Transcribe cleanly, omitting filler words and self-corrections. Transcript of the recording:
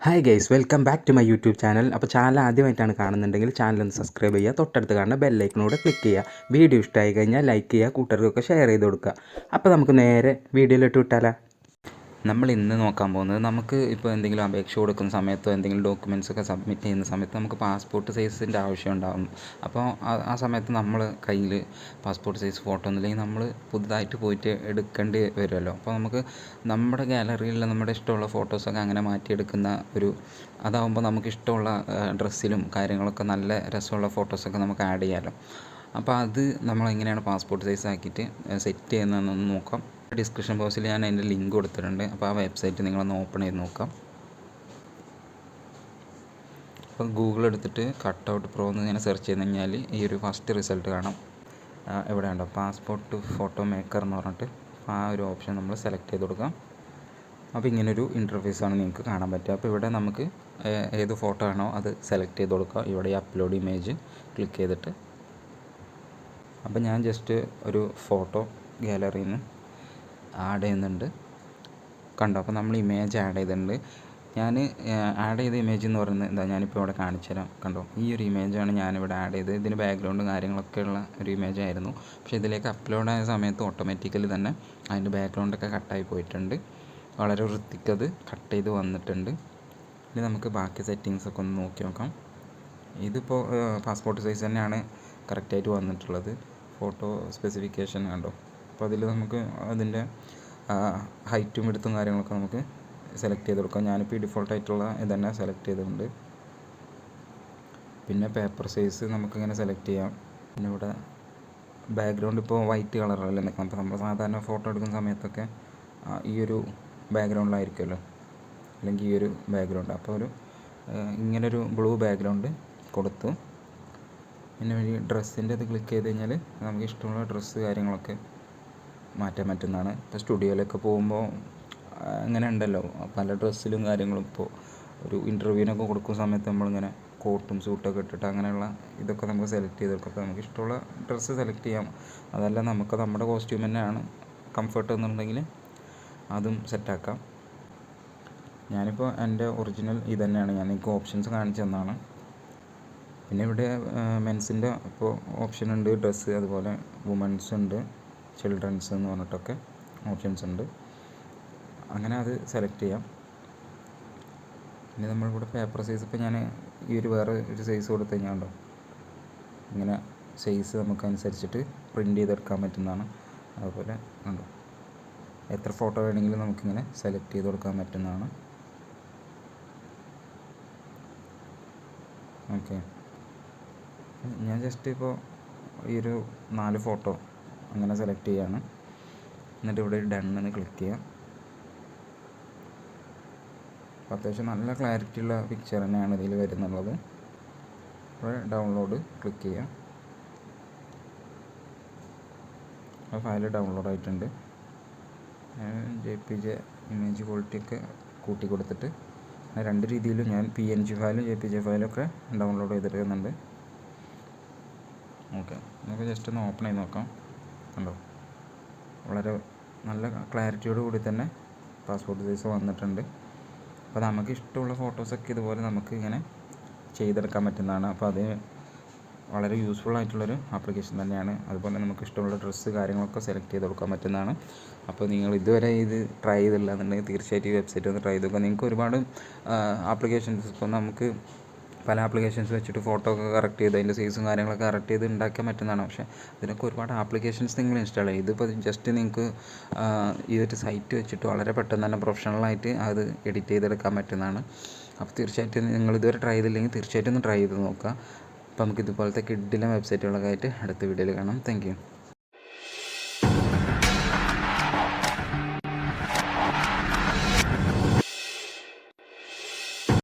Hi guys, welcome back to my YouTube channel. അപ്പോൾ channel ആദ്യമായിട്ടാണ് കാണുന്നുണ്ടെങ്കിൽ ചാനൽ ഒന്ന് സബ്സ്ക്രൈബ് ചെയ്യുക, തൊട്ടടുത്ത് കാണുന്ന ബെല്ലൈക്കനോട് ക്ലിക്ക് ചെയ്യുക. വീഡിയോ ഇഷ്ടമായി കഴിഞ്ഞാൽ ലൈക്ക് ചെയ്യുക, കൂട്ടുകാർക്കൊക്കെ ഷെയർ ചെയ്ത് കൊടുക്കുക. അപ്പോൾ നമുക്ക് നേരെ വീഡിയോയിലിട്ട് വിട്ടാലോ. നമ്മൾ ഇന്ന് നോക്കാൻ പോകുന്നത്, നമുക്ക് ഇപ്പോൾ എന്തെങ്കിലും അപേക്ഷ കൊടുക്കുന്ന സമയത്തോ എന്തെങ്കിലും ഡോക്യുമെൻറ്റ്സ് ഒക്കെ സബ്മിറ്റ് ചെയ്യുന്ന സമയത്ത് നമുക്ക് പാസ്പോർട്ട് സൈസിൻ്റെ ആവശ്യം ഉണ്ടാകും. അപ്പോൾ ആ സമയത്ത് നമ്മൾ കയ്യിൽ പാസ്പോർട്ട് സൈസ് ഫോട്ടോ ഒന്നുമില്ലെങ്കിൽ നമ്മൾ പുതുതായിട്ട് പോയിട്ട് എടുക്കേണ്ടി വരുമല്ലോ. അപ്പോൾ നമുക്ക് നമ്മുടെ ഗാലറിയിലുള്ള നമ്മുടെ ഇഷ്ടമുള്ള ഫോട്ടോസൊക്കെ അങ്ങനെ മാറ്റിയെടുക്കുന്ന അതാകുമ്പോൾ നമുക്ക് ഇഷ്ടമുള്ള ഡ്രസ്സിലും കാര്യങ്ങളൊക്കെ നല്ല രസമുള്ള ഫോട്ടോസൊക്കെ നമുക്ക് ആഡ് ചെയ്യാമല്ലോ. അപ്പോൾ അത് നമ്മളെങ്ങനെയാണ് പാസ്പോർട്ട് സൈസ് ആക്കിയിട്ട് സെറ്റ് ചെയ്യുന്നതെന്നൊന്ന് നോക്കാം. ഡിസ്ക്രിപ്ഷൻ ബോക്സിൽ ഞാൻ അതിൻ്റെ ലിങ്ക് കൊടുത്തിട്ടുണ്ട്. അപ്പോൾ ആ വെബ്സൈറ്റ് നിങ്ങളൊന്ന് ഓപ്പൺ ചെയ്ത് നോക്കാം. അപ്പോൾ ഗൂഗിൾ എടുത്തിട്ട് കട്ടൗട്ട് പ്രോ എന്ന് ഇങ്ങനെ സെർച്ച് ചെയ്ത് കഴിഞ്ഞാൽ ഈ ഒരു ഫസ്റ്റ് റിസൾട്ട് കാണാം. എവിടെ ഉണ്ടോ പാസ്പോർട്ട് ഫോട്ടോ മേക്കർ എന്ന് പറഞ്ഞിട്ട് ആ ഒരു ഓപ്ഷൻ നമ്മൾ സെലക്ട് ചെയ്ത് കൊടുക്കാം. അപ്പോൾ ഇങ്ങനൊരു ഇൻ്റർഫേസാണ് നിങ്ങൾക്ക് കാണാൻ പറ്റുക. അപ്പോൾ ഇവിടെ നമുക്ക് ഏത് ഫോട്ടോ ആണോ അത് സെലക്ട് ചെയ്ത് കൊടുക്കുക. ഇവിടെ അപ്ലോഡ് ഇമേജ് ക്ലിക്ക് ചെയ്തിട്ട്, അപ്പോൾ ഞാൻ ജസ്റ്റ് ഒരു ഫോട്ടോ ഗാലറിയിൽ നിന്ന് ആഡ് ചെയ്യുന്നുണ്ട്. കണ്ടോ, അപ്പോൾ നമ്മൾ ഇമേജ് ആഡ് ചെയ്തിട്ടുണ്ട്. ഞാൻ ആഡ് ചെയ്ത ഇമേജ് എന്ന് പറയുന്നത് എന്താ, ഞാനിപ്പോൾ ഇവിടെ കാണിച്ചു തരാം. കണ്ടോ, ഈ ഒരു ഇമേജാണ് ഞാനിവിടെ ആഡ് ചെയ്തത്. ഇതിന് ബാക്ക്ഗ്രൗണ്ടും കാര്യങ്ങളൊക്കെ ഉള്ള ഒരു ഇമേജ് ആയിരുന്നു. പക്ഷേ ഇതിലേക്ക് അപ്ലോഡ് ആയ സമയത്ത് ഓട്ടോമാറ്റിക്കലി തന്നെ അതിൻ്റെ ബാക്ക്ഗ്രൗണ്ടൊക്കെ കട്ടായി പോയിട്ടുണ്ട്. വളരെ വൃത്തിക്കത് കട്ട് ചെയ്ത് വന്നിട്ടുണ്ട്. ഇനി നമുക്ക് ബാക്കി സെറ്റിങ്സൊക്കെ ഒന്ന് നോക്കി നോക്കാം. ഇതിപ്പോൾ പാസ്പോർട്ട് സൈസ് തന്നെയാണ് കറക്റ്റായിട്ട് വന്നിട്ടുള്ളത്. ഫോട്ടോ സ്പെസിഫിക്കേഷൻ കണ്ടോ. അപ്പോൾ അതിൽ നമുക്ക് അതിൻ്റെ ഹൈറ്റും വിഡ്ത്തും കാര്യങ്ങളൊക്കെ നമുക്ക് സെലക്ട് ചെയ്ത് കൊടുക്കാം. ഞാനിപ്പോൾ ഈ ഡിഫോൾട്ടായിട്ടുള്ള ഇതന്നെ സെലക്ട് ചെയ്തിട്ടുണ്ട്. പിന്നെ പേപ്പർ സൈസ് നമുക്കിങ്ങനെ സെലക്ട് ചെയ്യാം. പിന്നെ ഇവിടെ ബാക്ക്ഗ്രൗണ്ട് ഇപ്പോൾ വൈറ്റ് കളറല്ലേ നിൽക്കണം. അപ്പോൾ നമ്മൾ സാധാരണ ഫോട്ടോ എടുക്കുന്ന സമയത്തൊക്കെ ഈ ഒരു ബാക്ക്ഗ്രൗണ്ടിലായിരിക്കുമല്ലോ, അല്ലെങ്കിൽ ഈ ഒരു ബാക്ക്ഗ്രൗണ്ട്. അപ്പോൾ ഇങ്ങനൊരു ബ്ലൂ ബാക്ക്ഗ്രൗണ്ട് കൊടുത്തു. പിന്നെ ഈ ഡ്രസ്സിൻ്റെ ഇത് ക്ലിക്ക് ചെയ്ത് കഴിഞ്ഞാൽ നമുക്ക് ഇഷ്ടമുള്ള ഡ്രസ്സ് കാര്യങ്ങളൊക്കെ മാറ്റാൻ പറ്റുന്നതാണ്. ഇപ്പോൾ സ്റ്റുഡിയോയിലൊക്കെ പോകുമ്പോൾ അങ്ങനെ ഉണ്ടല്ലോ പല ഡ്രസ്സിലും കാര്യങ്ങളും. ഇപ്പോൾ ഒരു ഇൻ്റർവ്യൂവിനൊക്കെ കൊടുക്കുന്ന സമയത്ത് നമ്മളിങ്ങനെ കോട്ടും സൂട്ടൊക്കെ ഇട്ടിട്ട് അങ്ങനെയുള്ള ഇതൊക്കെ നമുക്ക് സെലക്ട് ചെയ്ത് കൊടുക്കാം. അപ്പോൾ നമുക്ക് ഇഷ്ടമുള്ള ഡ്രസ്സ് സെലക്ട് ചെയ്യാം. അതല്ല നമുക്ക് നമ്മുടെ കോസ്റ്റ്യൂം തന്നെയാണ് കംഫർട്ട് എന്നുണ്ടെങ്കിൽ അതും സെറ്റാക്കാം. ഞാനിപ്പോൾ എൻ്റെ ഒറിജിനൽ ഇതന്നെയാണ്, ഞാൻ നിങ്ങൾക്ക് ഓപ്ഷൻസ് കാണിച്ചു തന്നതാണ്. പിന്നെ ഇവിടെ മെൻസിൻ്റെ ഇപ്പോൾ ഓപ്ഷൻ ഉണ്ട്, ഡ്രസ്സ്, അതുപോലെ വുമൻസ് ഉണ്ട്, ചിൽഡ്രൻസ് എന്ന് പറഞ്ഞിട്ടൊക്കെ ഓപ്ഷൻസ് ഉണ്ട്. അങ്ങനെ അത് സെലക്ട് ചെയ്യാം. പിന്നെ നമ്മളിവിടെ പേപ്പർ സൈസ് ഇപ്പോൾ ഞാൻ ഈ വേറെ ഒരു സൈസ് കൊടുത്തു കഴിഞ്ഞാൽ ഉണ്ടോ, ഇങ്ങനെ സൈസ് നമുക്ക് അനുസരിച്ചിട്ട് പ്രിൻ്റ് ചെയ്തെടുക്കാൻ പറ്റുന്നതാണ്. അതുപോലെ ഉണ്ടോ, എത്ര ഫോട്ടോ വേണമെങ്കിലും നമുക്കിങ്ങനെ സെലക്ട് ചെയ്ത് കൊടുക്കാൻ പറ്റുന്നതാണ്. ഓക്കെ, ഞാൻ ജസ്റ്റ് ഇപ്പോൾ ഈ 4 ഫോട്ടോ അങ്ങനെ സെലക്ട് ചെയ്യുകയാണ്. എന്നിട്ട് ഇവിടെ ഡണ്ണെന്ന് ക്ലിക്ക് ചെയ്യാം. അപ്പോൾ അത്യാവശ്യം നല്ല ക്ലാരിറ്റി ഉള്ള പിക്ചർ തന്നെയാണ് ഇതിൽ വരുന്നുള്ളത്. ഇവിടെ ഡൗൺലോഡ് ക്ലിക്ക് ചെയ്യാം. ആ ഫയൽ ഡൗൺലോഡ് ആയിട്ടുണ്ട്. JPG ഇമേജ് ക്വാളിറ്റി ഒക്കെ കൂട്ടി കൊടുത്തിട്ട് 2 രീതിയിലും ഞാൻ PNG ഫയലും JPG ഫയലൊക്കെ ഡൗൺലോഡ് ചെയ്തെടുക്കുന്നുണ്ട്. ഓക്കെ, നമുക്ക് ജസ്റ്റ് ഒന്ന് ഓപ്പൺ ചെയ്ത് നോക്കാം. കണ്ടോ, വളരെ നല്ല ക്ലാരിറ്റിയോട് കൂടി തന്നെ പാസ്പോർട്ട് സൈസ് വന്നിട്ടുണ്ട്. അപ്പോൾ നമുക്ക് ഇഷ്ടമുള്ള ഫോട്ടോസൊക്കെ ഇതുപോലെ നമുക്ക് ഇങ്ങനെ ചെയ്തെടുക്കാൻ പറ്റുന്നതാണ്. അപ്പോൾ അത് വളരെ യൂസ്ഫുൾ ആയിട്ടുള്ളൊരു ആപ്ലിക്കേഷൻ തന്നെയാണ്. അതുപോലെ നമുക്ക് ഇഷ്ടമുള്ള ഡ്രസ്സ് കാര്യങ്ങളൊക്കെ സെലക്ട് ചെയ്ത് കൊടുക്കാൻ പറ്റുന്നതാണ്. അപ്പോൾ നിങ്ങൾ ഇതുവരെ ഇത് ട്രൈ ചെയ്തില്ല എന്നുണ്ടെങ്കിൽ തീർച്ചയായിട്ടും ഈ വെബ്സൈറ്റ് ഒന്ന് ട്രൈ ചെയ്ത് നോക്കുക. നിങ്ങൾക്ക് ഒരുപാട് ആപ്ലിക്കേഷൻസ്, ഇപ്പോൾ നമുക്ക് പല ആപ്ലിക്കേഷൻസ് വെച്ചിട്ട് ഫോട്ടോ ഒക്കെ കറക്റ്റ് ചെയ്ത് അതിൻ്റെ സൈസും കാര്യങ്ങളൊക്കെ കറക്റ്റ് ചെയ്ത് ഉണ്ടാക്കാൻ പറ്റുന്നതാണ്. പക്ഷേ ഇതിനൊക്കെ ഒരുപാട് ആപ്ലിക്കേഷൻസ് നിങ്ങൾ ഇൻസ്റ്റാൾ ചെയ്യും. ഇതിപ്പോൾ ജസ്റ്റ് നിങ്ങൾക്ക് ഈ ഒരു സൈറ്റ് വെച്ചിട്ട് വളരെ പെട്ടെന്ന് തന്നെ പ്രൊഫഷണലായിട്ട് അത് എഡിറ്റ് ചെയ്തെടുക്കാൻ പറ്റുന്നതാണ്. അപ്പോൾ തീർച്ചയായിട്ടും നിങ്ങൾ ഇതുവരെ ട്രൈ ചെയ്തില്ലെങ്കിൽ തീർച്ചയായിട്ടും ഒന്ന് ട്രൈ ചെയ്ത് നോക്കുക. അപ്പോൾ നമുക്ക് ഇതുപോലത്തെ കിഡിലും വെബ്സൈറ്റുകളൊക്കെ ആയിട്ട് അടുത്ത വീഡിയോയിൽ കാണാം. Thank you.